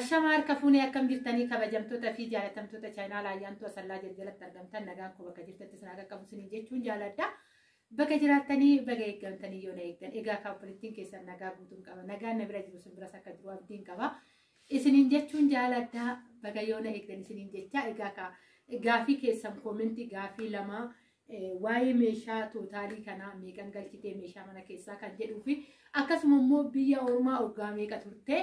Ashamar kafuuni akkam jirtanii kabajamtoota fi jaalatamtoota chaayinaa laayyaantu asallaa jaljalatti argamtan nagaan koo bakka jirtatti isin akka qabu isin jechuun jaaladha. Bakka jiraatanii bakka eeggamtanii yoo na eegdan egaa kaappolitiin keessan nagaa guutuun qaba. Nagaan na bira jiru sun biras akka jiru abdiin qaba. Isiniin jechuun jaaladha bakka yoo na eegdan isiniin jecha egaa gaafii keessan koomentii gaafii lama waa'ee meeshaa tootaalii kanaa meeqan galchitee meeshaa mana keessaa kan jedhuu fi akkasuma immoo biyya ormaa hoggaa meeqa turte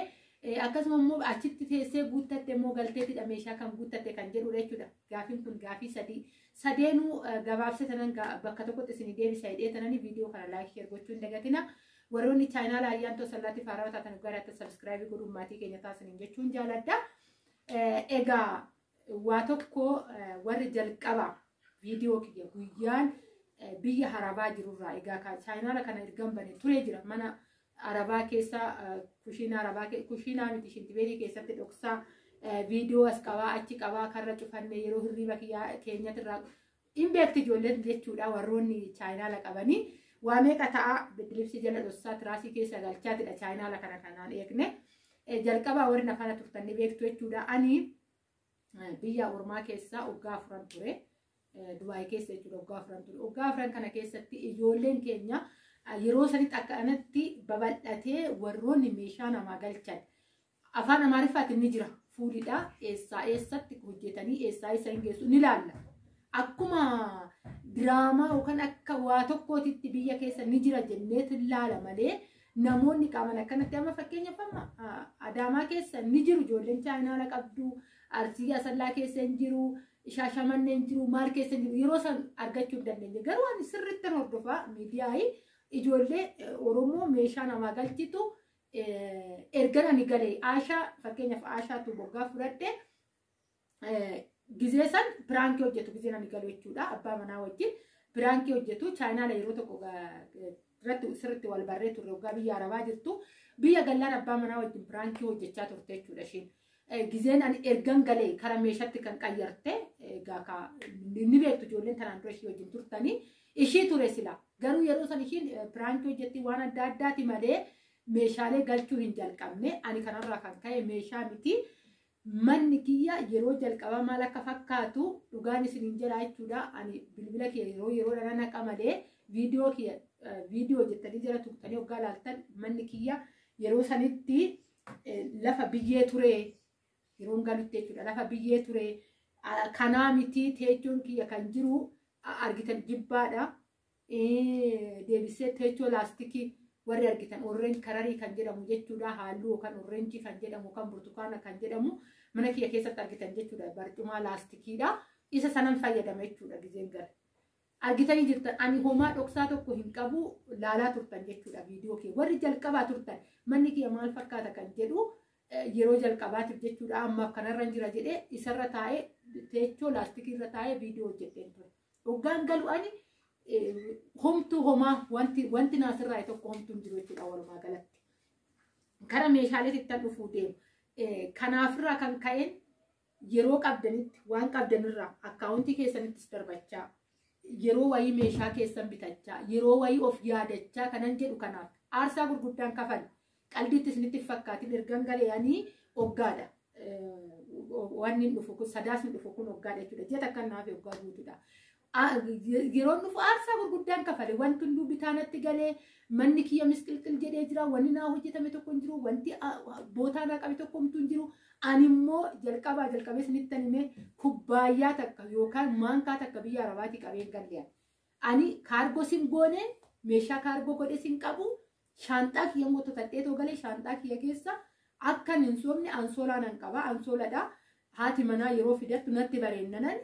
akkasuma immoo achitti teessee guuttatte immoo galteetidha meeshaa kan guuttatte kan jedhudha jechuudha. Gaafiin kun gaafii sadeenuu gabaabsatanan bakka tokkotti isin deebisa hidheetananii viidiyoo kana laayik sheer gochuu hin dagatina. Warroonni chaayinaa laayyaantoo sallaatti faaraa taatan gaariitti sabskiraaybii godhuun maatii keenya taasisaniin jechuun jaaladha. Egaa waa tokko warri jalqaba viidiyoo kiyya guyyaan biyya harabaa jirurraa egaa chaayinaa kana ergan bane turee jira mana arabaa keessa kushiinaa miti shintibeerii keessatti dhoksaa viidiyoo as qabaa achi qabaa karra cufanne yeroo hirriba keenyatirraa hin beekti ijoolleen jechuudha. Warroonni chaayinaa qabanii waa meeqa ta'a bidilibsi jala dhoksaa tiraasii keessa galchaatidha chaayinaa kana kanaan eegne jalqabaa warri nafana turtanni beektu jechuudha. Ani biyya ormaa keessa waggaa 4 ture. Dubaay keessa jechuudha waggaa 4 ture. Waggaa 4 kana keessatti ijoolleen keenya yeroo sanitti akkanatti babal'atee warroonni meeshaa namaa galchan afaan amaariffaatiin ni jira fuudhidha eessatti hojjetanii eessaa isa hin geessu ni laalla akkuma diraamaa yookaan akka waa tokkootitti biyya keessa ni jira jenneetu laala malee namoonni qaaman akkanatti amma fakkeenyaaf amma Adaamaa keessa ni jiru ijoolleen chaayinaa qabdu Arsii Asallaa keessa hin jiru Shaashamannee hin jiru maal keessa hin jiru yeroo san argachuu hin dandeenye garuu ani sirriitti hordofaa miidiyaa ijoollee Oromoo meeshaa namaa galchitu ergana ni galee Aashaa fakkeenyaaf Aashaatu waggaa fudhadhe gizee san piraankii hojjetu gizee nani galu jechuudha. Abbaa manaa wajjin piraankii hojjetu chaayinaa yeroo tokko irratti sirriitti wal barree turre waggaa biyya arabaa jirtu biyya gallaan abbaa manaa wajjin piraankii hojjechaa turte jechuudha. Ishiin gizeen ani ergan galee kara meeshaatti kan qayyarte egaa ni beektu ijoolleen tanaan dura ishii wajjin turtanii ishii ture sila garuu yeroo san ishiin piraankii hojjetti waan adda addaati malee meeshaalee galchuu hin jalqabne ani kanarraa kan ka'e meeshaa miti manni kiyya yeroo jalqaba maal akka fakkaatu dhugaan isiniin jedhaa jechuudha. Ani bilbila kee yeroo dhana naqa malee viidiyoo jettanii jala tuqxanii hoggaa laaltan manni kiyya yeroo sanitti lafa biyyee ture yeroon galutti jechuudha lafa biyyee ture kanaa miti teechoon kiyya kan jiru argitan jibbaadha. Deebisee teechoo laastikii warri argitan orreen kararii kan jedhamu jechuudha halluu yookaan orreenjii kan jedhamu kan burtukaana kan jedhamu mana kiyya keessatti argitan jechuudha barcumaa laastikiidha. Isa sanan fayyadama jechuudha gizeen gara argitanii jirtan ani homaa dhoksaa tokko hin qabu laalaa turtan jechuudha viidiyoo kee warri jalqabaa turtan manni kiyya maal fakkaata kan jedhu yeroo jalqabaatiif jechuudha. Ammaaf kanarra jira jedhee isarra taa'ee teechoo laastikii irra taa'ee viidiyoo hojjedheen ture. Hoggaan galu ani homtuu homaa wanti naasirraa tokko homtuun jiru jechuudha walumaa galatti. Kara meeshaaleetti tan dhufuu deemu. Kanaafirraa kan ka'een yeroo qabdanitti waan qabdanirraa akkaawuntii keessanittis darbachaa yeroo wayii meeshaa keessan bitachaa yeroo wayii of yaadachaa kanan jedhu kanaaf aarsaa gurguddaan kafal qalbiitti isinitti fakkaatiin ergan galeeyanii hoggaadha. Wanni dhufu kun sadaasni dhufu kun hoggaadha jechuudha. Ji'a takkan naaf hoggaa guutuudha. Yeroo dhufu aarsaa gurguddaan kafale wanti hunduu bitaanatti galee manni kiyya misqilqil jedhee jira wanni naa hojjetame tokko hin jiru wanti bootaa naa qabe tokko hin jiru. Ani immoo jalqabee isinitti himee kubbaayyaa takka yookaan maankaa takka biyya arabaatii qabeen galleeyan. Ani kaargoo sin goone meeshaa kaargoo godhe sin qabu shaanxaa kiyya immoo totadheetoo galee shaanxaa kiyya keessa akkan hin soomne ansoolaa nan qaba ansooladha. Haati manaa yeroo fidattu natti bareennanan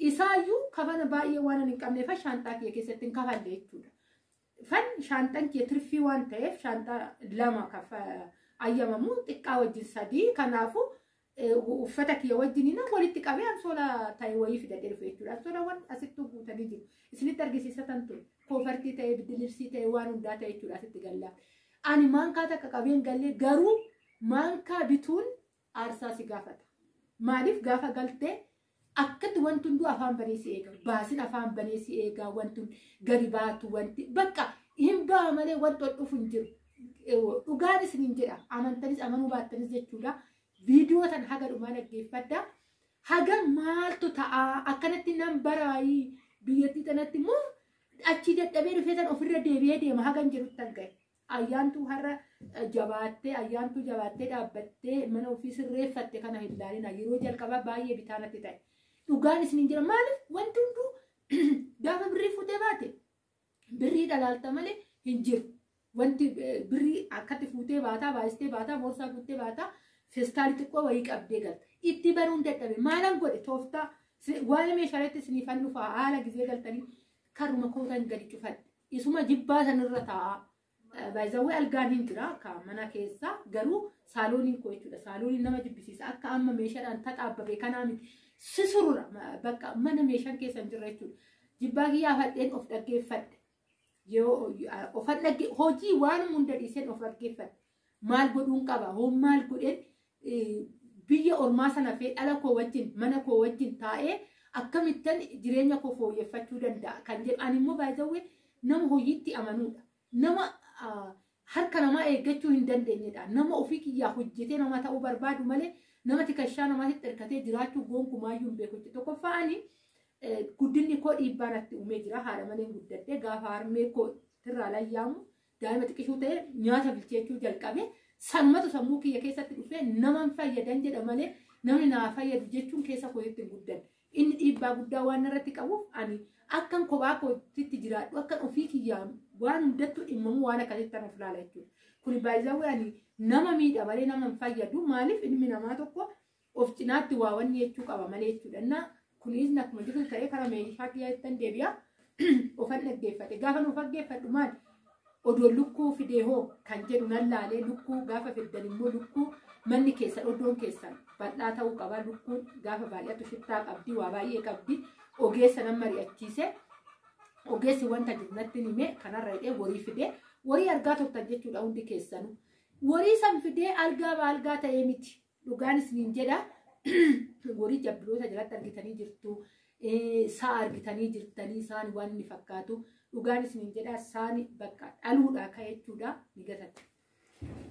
isaayyuu kafana baay'ee waan hin qabneef shaanxaa kiyya keessatti hin kafalle jechuudha. Fan shaanxaan kiyya tirfii waan ta'eef shaanxaa lama ayyamamu xiqqaa wajjin 3 kanaafuu uffata kiyya wajjin walitti qabee ansoola ta'e wayii fidadhee dhufe jechuudha. Ansoolawwan asitti guutanii jiru. Isinitti argisiisatan ture. Koofartii ta'e bidilibsii ta'e waan hundaa ta'e jechuudha asitti gallaa. Ani maankaa takka qabeen gallee garuu maankaa bituun aarsaa si gaafata. Maaliif gaafa galtee akkatti wanti hunduu afaan banee si eega. Baasin afaan banee si eega wanti gadi baatu wanti bakka hin baa malee wanti ol dhufu hin jiru. Dhugaan isiniin jedha amantanis amanuu baattanis jechuudha. Viidiyoo haga dhumaa dhaggeeffadha. Haga maaltu ta'a akkanatti nan baraayii biyyattii tanatti immoo achi dadhabee dhufee san ofirra deebi'ee deema hagan jirutti argame. Ayyaantu har'a ayyaantu jabaattee dhaabbattee mana ofii sirreeffatte kana hin ilaalina. Yeroo jalqabaa baay'ee bitaanatti ta'e. Dhugaan isin hin jira maaliif wanti hunduu gaafa birrii fuutee baate birrii dhalaalta malee hin jiru. Wanti birrii akkatti fuutee baataa baay'istee baataa boorsaa fuutee baataa feestaali xiqqoo wayii qabdee galta. Itti baruun dadhabe maalan godhe tooftaa waan meeshaaleetti isiniifan dhufaa haala gizee galtanii karuma kootan gadi cufadhe. Isuma jibbaa sanirra taa'a. Baay'izawwee algaan hin jira ka mana keessa garuu saalooniin koo jechuudha. Saalooniin nama jibbisiisa akka amma meeshaadhaan taxaabbabee kanaa miti. Sisurura bakka mana meeshaan keessa hin jirre jechuudha. Jibbaa kiyyaa fadheen of dhaggeeffadhe. Hojii waan hunda dhiiseen of dhaggeeffadhe. Maal godhuun qaba? Hoo maal godheen biyya ormaa sana fee dhala koo wajjin mana koo wajjin taa'ee akkamittan jireenya koo fooyyeffachuu danda'a kan jedhu. Ani immoo baay'izawwee nama hojiitti amanuudha. Nama harka namaa eeggachuu hin dandeenyedha. Nama ofii kiyyaa hojjetee nama ta'uu barbaadu malee nama tikashaa namaatti hirkatee jiraachuu gonkumaayyuu hin beeku. Tokkoffaani guddinni koo dhiibbaa natti uumee jira. Haadha malee guddadhee gaafa harmee koo irraa layyaamu daa'ima xiqqishuu ta'ee nyaata bilcheechuu jalqabe. Sanumatu sammuu kiyya keessatti dhufee nama fayyadan jedha malee namni naa fayyadu jechuun keessa kootti hin guddanne. Inni dhiibbaa guddaa waan irratti qabuuf ani akkan kophaa kootti jiraadhu akkan ofii kiyyaa waan hundattuu dhimmamu waan akkasitti of ilaala jechuudha. Kun baay'izawwee ani nama miidha malee nama hin fayyadu. Maaliif ilmi namaa tokko of cinaatti waa wanni jechuu qaba malee jechuudha. Kunis akkuma jiru ta'ee karaa meeshaa kiyyaa ittiin deebi'a. Ofan dhaggeeffate. Gaafa nuuf dhaggeeffadhu maali? Odoo lukkuu fidee hoo kan jedhu nan laalee lukkuu gaafa fiddan immoo lukkuu manni keessan oddoon keessan bal'aa ta'uu qaba. Lukkuun gaafa baay'atu shittaa qabdi waa baay'ee qabdi. Ogeessa nan mari'achiise. Ogeessi wanta jiru natti himee kanarra hidhee warii fidee warii argaa turtan jechuudha hundi keessanu. Warii san fidee algaa ta'ee miti. Dhugaan isiniin jedha. Warii jabbiloota jalatti argitanii jirtu. Saa argitanii jirtanii isaan waan inni fakkaatu. Dhugaan isiniin jedha saani bakka dhaluudhaa ka'e jechuudha ni gatatu.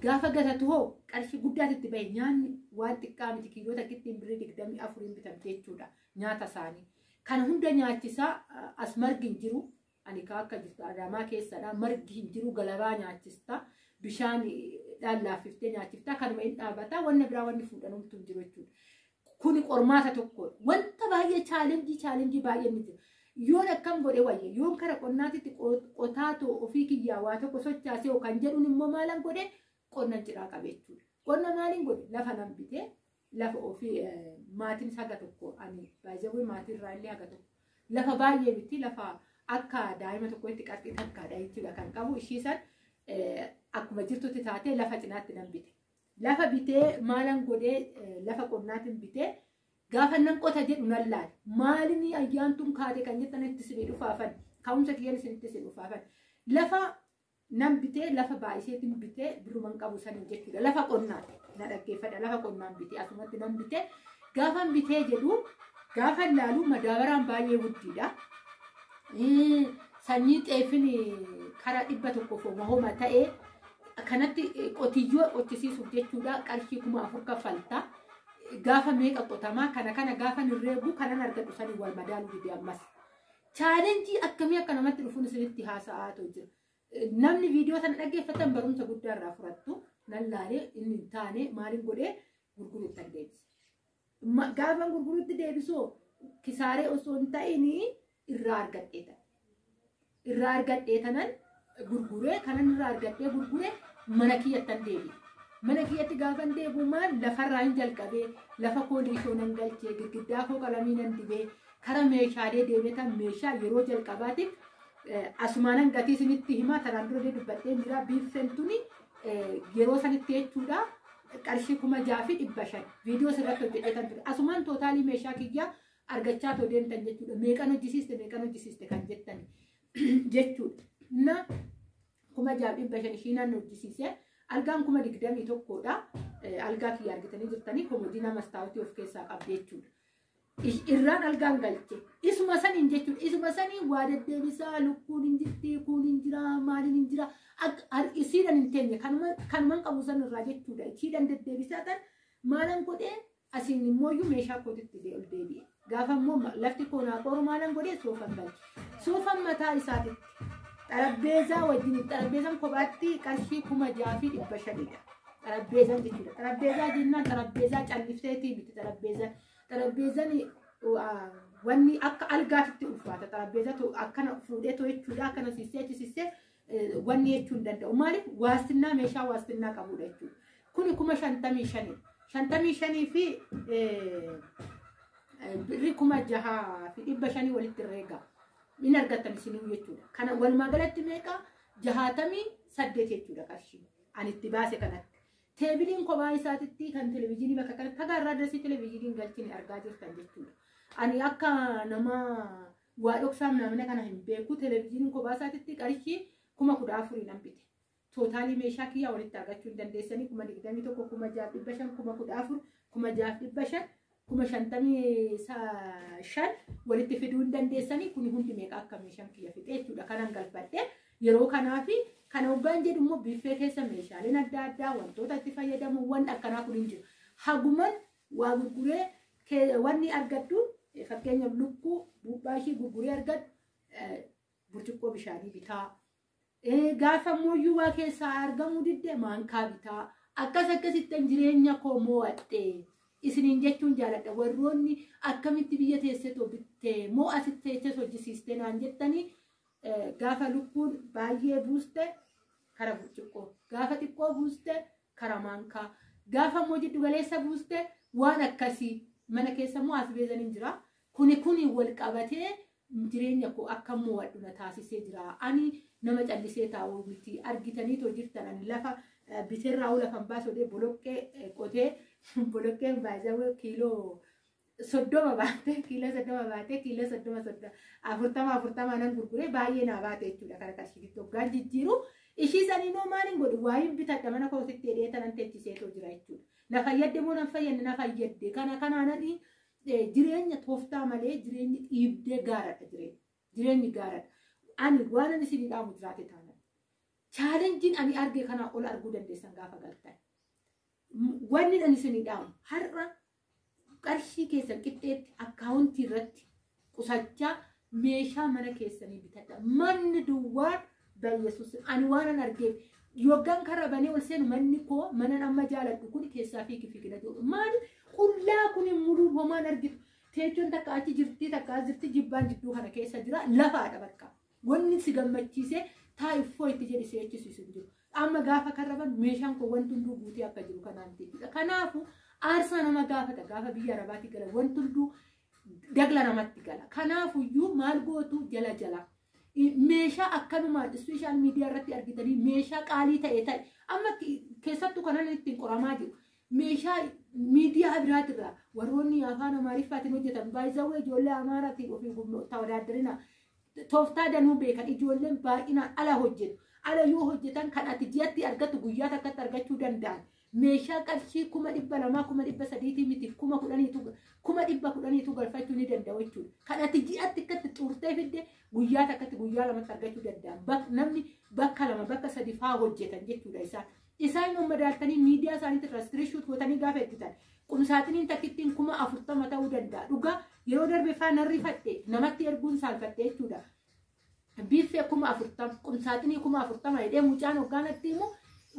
Gaafa gatatu hoo qarshii guddaatti bahe nyaanni waan xiqqaa miti kiilota kittiin birrii 24 bitamte jechuudha nyaata isaanii. Kan hunda nyaachisaa as margi hin jiru. Ani akka jirtu Adaamaa keessadha margi hin jiru galabaa nyaachista bishaan dhallaafiftee nyaachiftaa kanuma hin dhaabata wanna biraa wanni fuudhanumtu hin jiru jechuudha. Kuni qormaata tokko wanta baay'ee chaalenjii baay'ee ni jira. Yoon akkam godhe wayya yoon kara qonnaatitti qotaatoo ofii kiyyaa waa tokko sochaasee kan jedhuun immoo maalan godhe qonnan ciraa qabe jechuudha. Qonna maaliin godhe lafa nan bitee lafa ofii maatiin haga tokko ani baay'ee maatiin irraa illee haga tokko lafa baay'ee bitti lafa akka daa'ima tokko itti qarqii takkaadha jechuudha kan qabu ishiisan akkuma jirtutti taatee lafa cinaatti nan bite. Lafa bitee maalan godhee lafa qonnaatiin bitee gaafa nan qota jedhu nan laale. Maalini ayyaantuun kaate kan jettan itti isin dhufaafan. Ka'umsa kiyyaan isin itti isin dhufaafan. Lafa nan bitee lafa baay'iseetiin bitee biruman qabu saniin jechuudha. Lafa qonnaati. Na dhaggeeffadha lafa qonnaan bitee asumatti nan bitee gaafan bitee jedhu gaafa laalu madaabaraan baay'ee guddiidha. Sanyii xeefin karaa 100 hooma ta'ee kanatti qotiyyoo qochisiisuuf jechuudha qarshii 4,000 kaffalta. Gaafa meeqa qotamaa kana gaafa nirreebu kanan argadhu sanii wal madaaluu dide ammas. Chaalenjii akkamii akka namatti dhufuun isinitti haasa'aa jira. Namni viidiyoo sana dhaggeeffatan barumsa guddaa irraa fudhattu nan laalee inni hin taane maaliin godhee gurguruutti deebise. Gaafa gurguruutti deebisoo kisaaree osoo hin ta'in irraa argadheetan. Irraa argadheetanan gurguree kanan irraa argadhee gurguree mana kiyyattan deebi'e. Mana kiyyatti gaafa deebi'u maal lafarraa hin jalqabee lafa kooliishoo nan galchee girgiddaa koo qalamii nan dibee kara meeshaalee deebi'atan meeshaa yeroo jalqabaatiif asumaanan gatii isinitti himaa tanaan dura dubbadhee jira biifsentuni yeroo sanitti jechuudha qarshii 6,500 viidiyoo sirratti hojjetan ture. Asumaan tootaalii meeshaa kiyyaa argachaa too deemtan jechuudha. Meeqan hojjisiiste kan jettan jechuudha. Na 6,500 ishiinan hojjisiise. Algaan 21,000dha. Algaa kiyya argitanii jirtanii komodii nama staawutii of keessaa qabdi jechuudha. Irraan algaan galche. Isuma saniin jechuudha. Isuma saniin waa deddeebisaa lukkuun hin jirti, kuun hin jira, maaliin hin jira. Isiidhan hin teenye kanuman qabu sanirraa jechuudha. Isiidhan deddeebisaa tan maalan godhee asiin immoo iyyuu meeshaa kootitti ol deebi'e. Gaafa immoo lafti koonaa qoru maalan godhee soofan galche. Soofan mataa isaatitti xarabbeezaa wajjin xarabbeezaan kophaatti qarshii 6,500. Xarabbeezaan jechuudha. Xarabbeezaa jennaan xarabbeezaa callifteetii miti xarabbeezaan wanni akka algaatitti ulfaata. Xarabbeezatu akkana fuudhee jechuudha. Akkana sissee wanni jechuu hin danda'u. Maaliif waastinnaa meeshaa waastinnaa qabudha jechuudha. Kuni 55,000. 55 fi birri 6,500 walitti herreega. Min argattan isinuu jechuudha. Kana walumaa galatti meeqa 68 jechuudha qarshii. Ani itti baase kanatti. Teebiliin kophaa isaatitti kan televezyiinii bakka kanatti agarraa dasii televezyiiniin galchine argaa jirtan jechuudha. Ani akka nama waa dhoksaam namni kana hin beeku televezyiiniin kophaa isaatitti qarshii 14,000 nan bite. Tootaalii meeshaa kiyyaa walitti argachuu hin dandeessanii 21,000 6,500 14,000 6,500 55,000 walitti fiduu hin dandeessanii kun hundi meeqa akka meeshaan kiyya fixe jechuudha. Kanan galfadhe yeroo kanaa fi kana hoggaan jedhu immoo biffee keessa meeshaaleen adda addaa wantoota itti fayyadamu waan akkanaa kun hin jiru. Haguman waa gurguree wanni argaddu fakkeenyaaf lukkuu buuphaashii gurguree argaddu burcuqqoo bishaanii bitaa. Gaafa mooyyuu waa keessaa argamu didde maankaa bitaa. Akkasitti jireenya koo mo'adhe. Isiniin jechuun jaaladha. Warroonni akkamitti biyya teessee bittee moo asitti teessee hojjisiistee naan jettanii gaafa lukkuun baay'ee buuste kara burcuqqoo. Gaafa xiqqoo buuste kara maankaa. Gaafa immoo jiddu galeessa buuste waan akkasii mana keessa immoo asbeezan hin jira. Kuni wal qabatee jireenya koo akka mo'adhu na taasisee jira. Ani nama callisee taa'uu miti argitaniitoo jirtan ani lafa biterraa lafan baasodee boloqqee qotee boloqqeen baay'ee kiiloo 30 baatee kiiloo 30 40 nan gurguree baay'ee naa baate jechuudha. Kana qarshiitti hoggaan jijjiiru ishii saniinoo maaliin godhu waa'een bitadha mana kootitti hidhee tanan teechiseetoo jira jechuudha. Na fayyadde moo nan fayyadne na fayyadde kanaananii jireenya tooftaa malee jireenyi dhiibdee gaaradha jireenyi gaaradha. Ani waan ani isin dhaamu jiraate taana. Chaalenjiin ani arge kana ol arguu dandeessan gaafa galtan. Wanni ani isin dhaamu har'a qarshii keessan qixxeetti akkaawuntii irratti qusachaa meeshaa mana keessanii bitadha. Manni duwwaan Yesuus ani waan an argeef yoggaan karra banee ol seenu manni koo mana amma jaaladhu kun keessaa fiigina jiru. Maali qullaa kun muluu homaan argitu. Teechoon takka achi jirti takka as jirti jibbaan jidduu kana keessa jira lafaadha bakka. Wanni si gammachiisee taa'ifoo itti jedhi seechisiisu jiru. Amma gaafa karraban meeshaan koo wanti hunduu guutee akka jiru kanaan ta'edha. Kanaafu aarsaa nama gaafata gaafa biyya arabaatti gala wanti hunduu dagla namatti gala. Kanaafuyyuu maal gootu jala. Meeshaa akkanumaan ispeeshaal miidiyaa irratti argitanii meeshaa qaalii ta'e amma keessattuu kanan ittiin qoramaa jiru. Meeshaa miidiyaa biraatirraa warroonni afaan Amaariffaatiin hojjetan baay'isawwee ijoollee Amaaraatiin ofii tawaadaadirina tooftaa danuu beekan ijoolleen baay'inaan ala hojjetu. Ala yoo hojjetan kan ati ji'atti argattu guyyaa takkatti argachuu danda'an. Meeshaa qarshii 200,000 300 miti 10,000 galfachuu ni danda'u jechuudha. Kan ati ji'atti akkatti xuurtee fidde guyyaa takkatti guyyaa lamatti argachuu danda'an. Namni bakka 2 bakka 3 faa hojjetan jechuudha isaan. Isaan immoo madaaltanii miidiyaa isaaniitti irraa istiriishuut gootanii gaafa eeggitan. Qumsaatiniin takkittiin 40,000 ta'uu danda'a. Dhugaa yeroo darbe faan harrifadhe namatti erguun saalfadhe jechuudha. Biffee 40,000 qumsaatinii 40,000 jedhee mucaan hoggaanatti immoo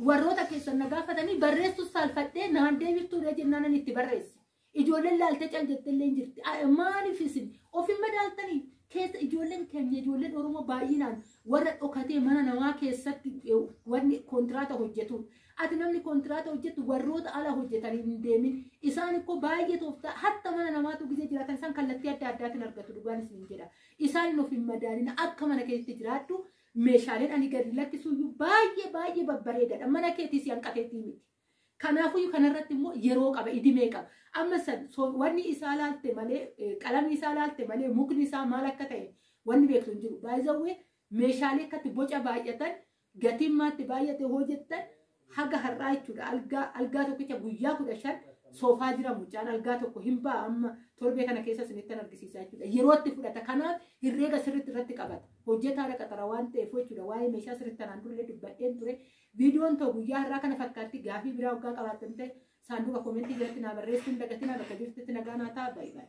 warroota keessan na gaafatanii barreessuus saalfadhee naan deebiftuudha jennaan itti barreesse. Ijoolleen laaltee caljettellee hin jirti. Maaliif isin ofin madaaltanii keessa ijoolleen keenya ijoolleen Oromoo baay'inaan warra dhokatee mana namaa keessatti wanni kontiraata hojjetu. Ati namni kontiraata hojjetu warroota ala hojjetanii hin deemin. Isaan ikkoo baay'ee tooftaa hatta mana namaatu gisee jiraatan isaan kallattii adda addaatiin argatu dhugaan isin jedha. Isaan ofin madaalina akka mana keessatti jiraadhu meeshaaleen ani gadi lakkisuyyuu baay'ee babbareedadha. Mana keetis hanqateetii miti. Kanaafuu kanarratti immoo yeroo qaba idimee qaba. Amma san wanni isaa laalte malee qalamni isaa laalte malee mukni isaa maal akka ta'e wanni beektu hin jiru. Baay'ee meeshaalee akkatti boca baay'atan gatiin maatti baay'ate hojjettan haga har'aa jechuudha. Algaa tokkicha guyyaa 15 soofaa jira mucaan algaa tokko hin ba'a amma torbee kana keessa isinitti argisiisaa jechuudha. Yeroo itti fudhata. Kanaaf herreega sirriitti irratti qabata. Hojjetaadha qaxara waan ta'eef jechuudha. Waa'ee meeshaa sirriitti tanaan duree dubbadheen ture. Viidiyoon ta'u guyyaa har'aa kana fakkaatti gaafii biraa hoggaa qabaatan ta'e saanduqa koomentii jalatti naa barreessuun dagatinaa bakka jirtutti nagaa naa ta'a. Baay'ee.